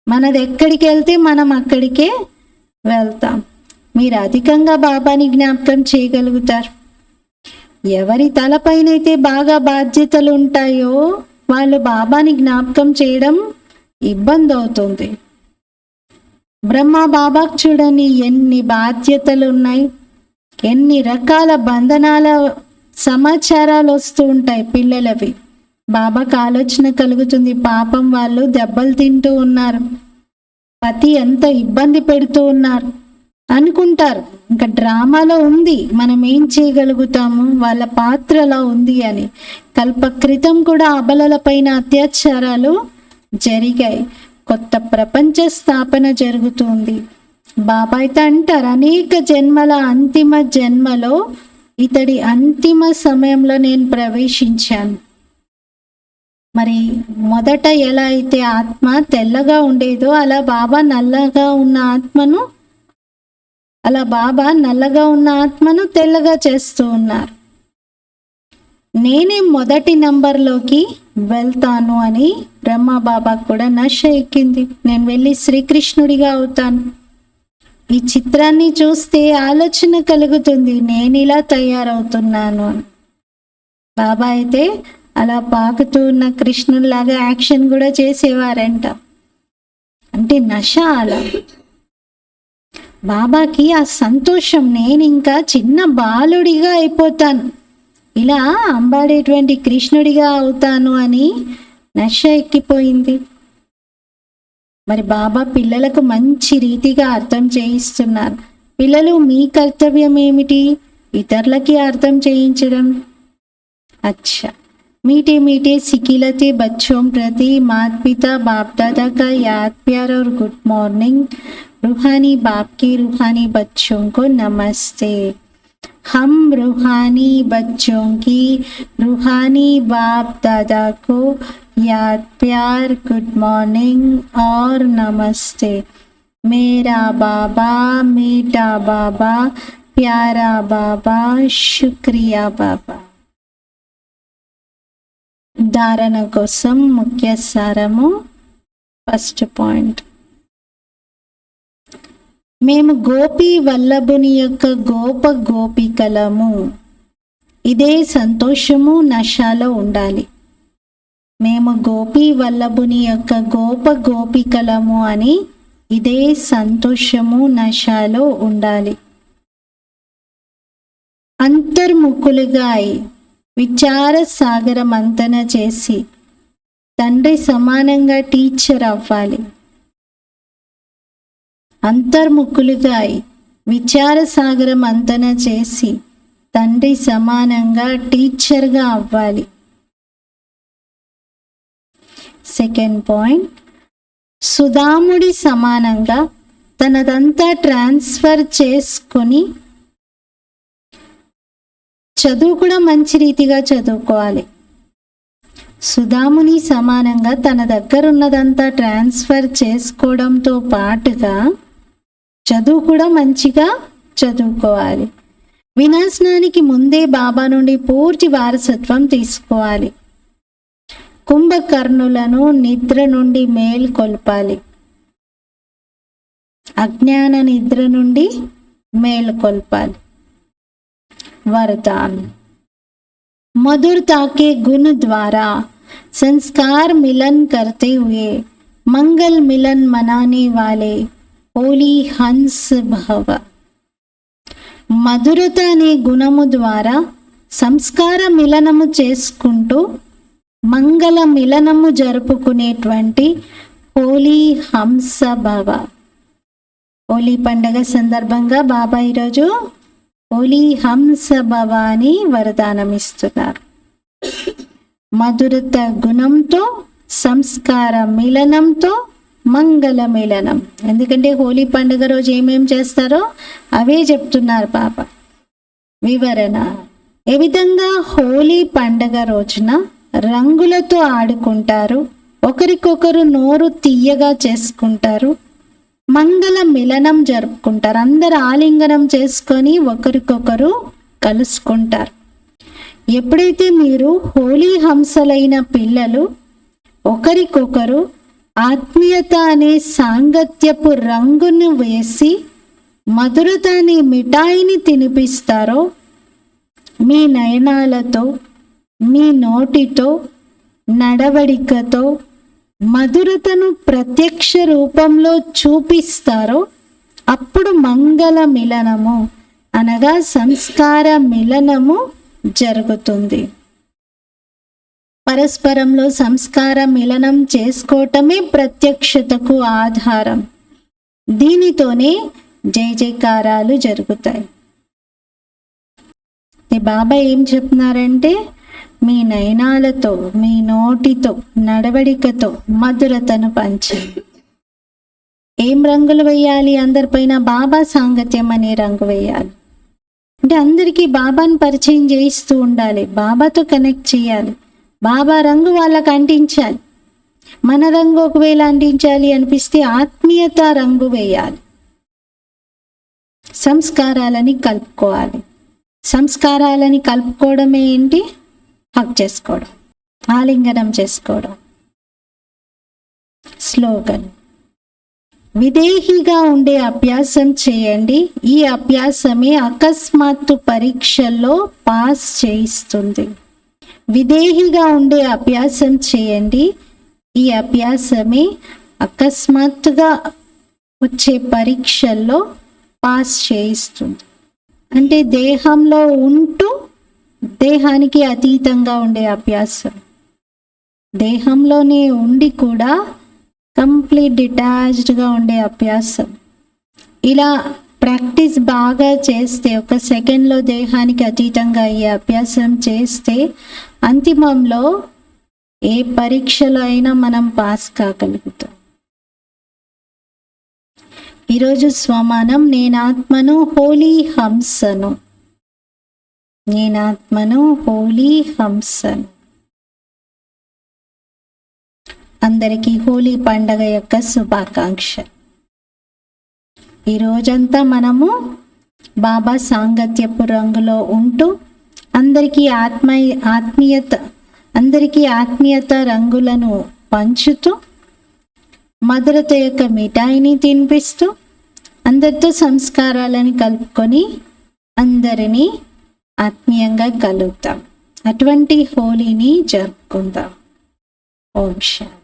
మనది ఎక్కడికి వెళ్తే మనం అక్కడికే వెళ్తాం. మీరు అధికంగా బాబాని జ్ఞాపకం చేయగలుగుతారు. ఎవరి తలపైనైతే బాగా బాధ్యతలు ఉంటాయో వాళ్ళు బాబాని జ్ఞాపకం చేయడం ఇబ్బంది అవుతుంది. బ్రహ్మ బాబాకు చూడండి ఎన్ని బాధ్యతలు ఉన్నాయి, ఎన్ని రకాల బంధనాల సమాచారాలు వస్తూ ఉంటాయి పిల్లలవి. బాబాకు ఆలోచన కలుగుతుంది, పాపం వాళ్ళు దెబ్బలు తింటూ ఉన్నారు, పతి ఎంత ఇబ్బంది పెడుతూ ఉన్నారు అనుకుంటారు. ఇంకా డ్రామాలో ఉంది, మనం ఏం చేయగలుగుతాము, వాళ్ళ పాత్ర అలా ఉంది అని. కల్పక్రితం కూడా అబలల పైన అత్యాచారాలు జరిగాయి. కొత్త ప్రపంచ స్థాపన జరుగుతుంది. బాబా అయితే అంటారు, అనేక జన్మల అంతిమ జన్మలో ఇతడి అంతిమ సమయంలో నేను ప్రవేశించాను. మరి మొదట ఎలా అయితే ఆత్మ తెల్లగా ఉండేదో అలా బాబా నల్లగా ఉన్న ఆత్మను తెల్లగా చేస్తూ ఉన్నారు. నేనే మొదటి నంబర్లోకి వెళ్తాను అని బ్రహ్మ బాబాకు కూడా నశ ఎక్కింది. నేను వెళ్ళి శ్రీకృష్ణుడిగా అవుతాను. ఈ చిత్రాన్ని చూస్తే ఆలోచన కలుగుతుంది, నేను ఇలా తయారవుతున్నాను అని. బాబా అయితే అలా పాకుతూ ఉన్న కృష్ణుడిలాగా యాక్షన్ కూడా చేసేవారంట. అంటే నశ అలా. బాబాకి ఆ సంతోషం, నేను ఇంకా చిన్న బాలుడిగా అయిపోతాను, ఇలా అంబాడేటువంటి కృష్ణుడిగా అవుతాను అని నశ ఎక్కిపోయింది. మరి బాబా పిల్లలకు మంచి రీతిగా అర్థం చేయిస్తున్నారు. పిల్లలు, మీ కర్తవ్యం ఏమిటి? ఇతరులకి అర్థం చేయించడం. अच्छा, मीठे मीठे सिकिलते बच्चों प्रति माता पिता बाप दादा का याद प्यार और गुड मॉर्निंग। रूहानी बाप की रूहानी बच्चों को नमस्ते। हम रूहानी बच्चों की रूहानी बाप दादा को याद प्यार, गुड मॉर्निंग और नमस्ते। मेरा बाबा, मीठा बाबा, प्यारा बाबा, शुक्रिया बाबा। ధారణ కోసం ముఖ్య సారము. ఫస్ట్ పాయింట్, మేము గోపీ వల్లభుని యొక్క గోప గోపికలము. ఇదే సంతోషము నశాలో ఉండాలి. మేము గోపీ వల్లభుని యొక్క గోప గోపికలము అని ఇదే సంతోషము నశాలో ఉండాలి. అంతర్ముఖులుగా అయి విచార సాగర మంతన చేసి తండ్రి సమానంగా టీచర్ అవ్వాలి. అంతర్ముఖులుగా అయి విచార సాగర మంతన చేసి తండ్రి సమానంగా టీచర్గా అవ్వాలి. సెకండ్ పాయింట్, సుధాముడి సమానంగా తనదంతా ట్రాన్స్ఫర్ చేసుకొని చదువు కూడా మంచి రీతిగా చదువుకోవాలి. సుధాముని సమానంగా తన దగ్గర ఉన్నదంతా ట్రాన్స్ఫర్ చేసుకోవడంతో పాటుగా చదువు కూడా మంచిగా చదువుకోవాలి. వినాశనానికి ముందే బాబా నుండి పూర్తి వారసత్వం తీసుకోవాలి. కుంభకర్ణులను నిద్ర నుండి మేల్కొల్పాలి. అజ్ఞాన నిద్ర నుండి మేల్కొల్పాలి. वरदान, मधुरता के गुण द्वारा संस्कार मिलन करते हुए मंगल मिलन मनाने वाले होली हंस भव। మధురత అనే గుణము ద్వారా సంస్కార మిలనము చేసుకుంటూ మంగళ మిలనము జరుపుకునేటువంటి హోలీ హంస భవ. హోలీ పండగ సందర్భంగా బాబా ఈరోజు హోలీ హంస భవ అని వరదానం ఇస్తున్నారు. మధురత గుణంతో, సంస్కార మిలనంతో, మంగళ మిలనం. ఎందుకంటే హోలీ పండుగ రోజు ఏమేం చేస్తారో అవే చెప్తున్నారు బాబా. వివరణ, ఏ విధంగా హోలీ పండుగ రోజున రంగులతో ఆడుకుంటారు, ఒకరికొకరు నోరు తీయగా చేసుకుంటారు, మంగళ మిలనం జరుపుకుంటారు, అందరు ఆలింగనం చేసుకొని ఒకరికొకరు కలుసుకుంటారు. ఎప్పుడైతే మీరు హోలీ హంసలైన పిల్లలు ఒకరికొకరు ఆత్మీయత అనే సాంగత్యపు రంగును వేసి మధురత అనే మిఠాయిని తినిపిస్తారో, మీ నయనాలతో, మీ నోటితో, నడవడికతో మధురతను ప్రత్యక్ష రూపంలో చూపిస్తారో అప్పుడు మంగళ మిలనము అనగా సంస్కార మిలనము జరుగుతుంది. పరస్పరంలో సంస్కార మిలనం చేసుకోవటమే ప్రత్యక్షతకు ఆధారం. దీనితోనే జయ జయకారాలు జరుగుతాయి. బాబా ఏం చెప్తున్నారంటే, మీ నయనాలతో, మీ నోటితో, నడవడికతో మధురతను పంచండి. ఏం రంగులు వేయాలి అందరిపైన? బాబా సాంగత్యం అనే రంగు వేయాలి. అంటే అందరికీ బాబాను పరిచయం చేయిస్తూ ఉండాలి, బాబాతో కనెక్ట్ చేయాలి, బాబా రంగు వాళ్ళకు అంటించాలి. మన రంగు ఒకవేళ అంటించాలి అనిపిస్తే ఆత్మీయత రంగు వేయాలి. సంస్కారాలని కలుపుకోవాలి. సంస్కారాలని కలుపుకోవడమే ఏంటి? హక్ చేసుకోవడం, ఆలింగనం చేసుకోవడం. స్లోగన్: విదేహిగా ఉండే అభ్యాసం చేయండి. ఈ అభ్యాసమే అకస్మాత్తు పరీక్షల్లో పాస్ చేయిస్తుంది. విదేహిగా ఉండే అభ్యాసం చేయండి. ఈ అభ్యాసమే అకస్మాత్తుగా వచ్చే పరీక్షల్లో పాస్ చేయిస్తుంది. అంటే దేహంలో ఉంటూ దేహానికి అతీతంగా ఉండే అభ్యాసం. దేహంలోనే ఉండి కూడా కంప్లీట్ డిటాచ్డ్గా ఉండే అభ్యాసం. ఇలా ప్రాక్టీస్ బాగా చేస్తే, ఒక సెకండ్లో దేహానికి అతీతంగా అయ్యే అభ్యాసం చేస్తే అంతిమంలో ఏ పరీక్షలో అయినా మనం పాస్ కాగలుగుతాం. ఈరోజు స్వమానం: నేనాత్మను, హోలీ హంసను. నేనాత్మను, హోలీ హంసను. అందరికీ హోలీ పండగ యొక్క శుభాకాంక్ష. ఈ రోజంతా మనము బాబా సాంగత్యపు రంగులో ఉంటూ అందరికీ ఆత్మీయత రంగులను పంచుతూ, మధురత యొక్క మిఠాయిని తినిపిస్తూ, అందరితో సంస్కారాలను కలుపుకొని అందరినీ ఆత్మీయంగా కలుగుతాం. అటువంటి హోలీని జరుపుకుందాం. ఓం శాంతి.